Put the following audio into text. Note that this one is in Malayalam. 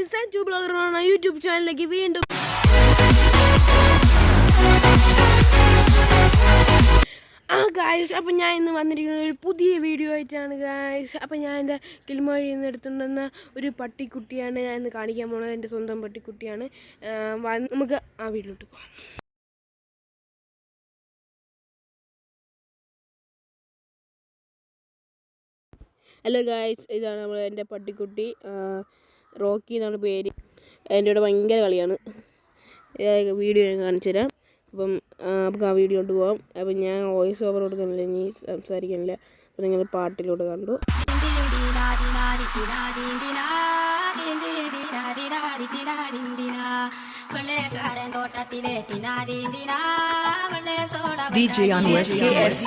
ഗൈസ്, സഞ്ജു ബ്ലോഗർ യൂട്യൂബ് ചാനലിലേക്ക് വീണ്ടും ഗായ്സ്. അപ്പം ഞാൻ ഇന്ന് വന്നിരിക്കുന്നത് ഒരു പുതിയ വീഡിയോ ആയിട്ടാണ് ഗായ്സ്. അപ്പം ഞാൻ എൻ്റെ കിളിമൊഴിയിൽ നിന്ന് എടുത്തുകൊണ്ടുവന്ന ഒരു പട്ടിക്കുട്ടിയാണ് ഞാൻ ഇന്ന് കാണിക്കാൻ പോകുന്നത്. എൻ്റെ സ്വന്തം പട്ടിക്കുട്ടിയാണ്. നമുക്ക് ആ വീട്ടിലോട്ട് പോകാം. ഹലോ ഗായ്സ്, ഇതാണ് എൻ്റെ പട്ടിക്കുട്ടി. റോക്കി എന്നാണ് പേര്. എൻ്റെ കൂടെ ഭയങ്കര കളിയാണ്. വീഡിയോ ഞാൻ കാണിച്ചു തരാം. അപ്പം നമുക്ക് ആ വീഡിയോട്ട് പോകാം. അപ്പം ഞാൻ വോയിസ് ഓവർ കൊടുക്കുന്നില്ല, ഇനി സംസാരിക്കുന്നില്ല. അപ്പം നിങ്ങൾ പാട്ടിലോട്ട് കണ്ടു. DJ on SKS.